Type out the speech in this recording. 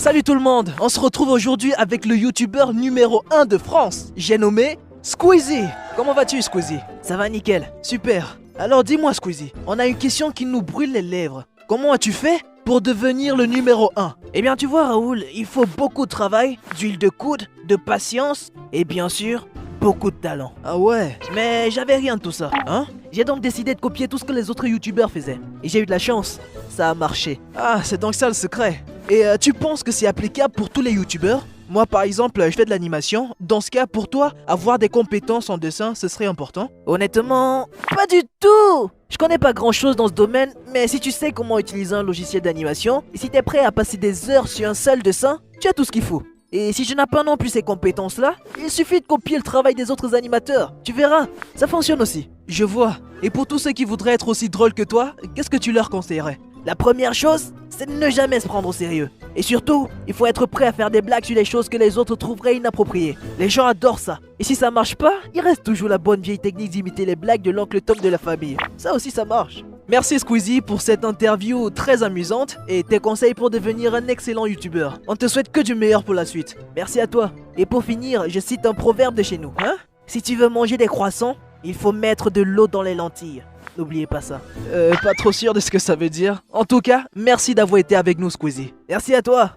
Salut tout le monde, on se retrouve aujourd'hui avec le youtubeur numéro 1 de France. J'ai nommé Squeezie. Comment vas-tu Squeezie? Ça va nickel, super. Alors dis-moi Squeezie, on a une question qui nous brûle les lèvres. Comment as-tu fait pour devenir le numéro 1? Eh bien tu vois Raoul, il faut beaucoup de travail, d'huile de coude, de patience et bien sûr, beaucoup de talent. Ah ouais, mais j'avais rien de tout ça, hein? J'ai donc décidé de copier tout ce que les autres youtubeurs faisaient. Et j'ai eu de la chance, ça a marché. Ah, c'est donc ça le secret. Et tu penses que c'est applicable pour tous les youtubeurs? Moi par exemple, je fais de l'animation. Dans ce cas, pour toi, avoir des compétences en dessin, ce serait important? Honnêtement, pas du tout! Je connais pas grand chose dans ce domaine, mais si tu sais comment utiliser un logiciel d'animation, et si t'es prêt à passer des heures sur un seul dessin, tu as tout ce qu'il faut. Et si je n'ai pas non plus ces compétences-là, il suffit de copier le travail des autres animateurs. Tu verras, ça fonctionne aussi. Je vois. Et pour tous ceux qui voudraient être aussi drôles que toi, qu'est-ce que tu leur conseillerais? La première chose, c'est de ne jamais se prendre au sérieux. Et surtout, il faut être prêt à faire des blagues sur les choses que les autres trouveraient inappropriées. Les gens adorent ça. Et si ça marche pas, il reste toujours la bonne vieille technique d'imiter les blagues de l'oncle Tom de la famille. Ça aussi ça marche. Merci Squeezie pour cette interview très amusante et tes conseils pour devenir un excellent youtubeur. On te souhaite que du meilleur pour la suite. Merci à toi. Et pour finir, je cite un proverbe de chez nous. Hein? Si tu veux manger des croissants, il faut mettre de l'eau dans les lentilles. N'oubliez pas ça. Pas trop sûr de ce que ça veut dire. En tout cas, merci d'avoir été avec nous Squeezie. Merci à toi.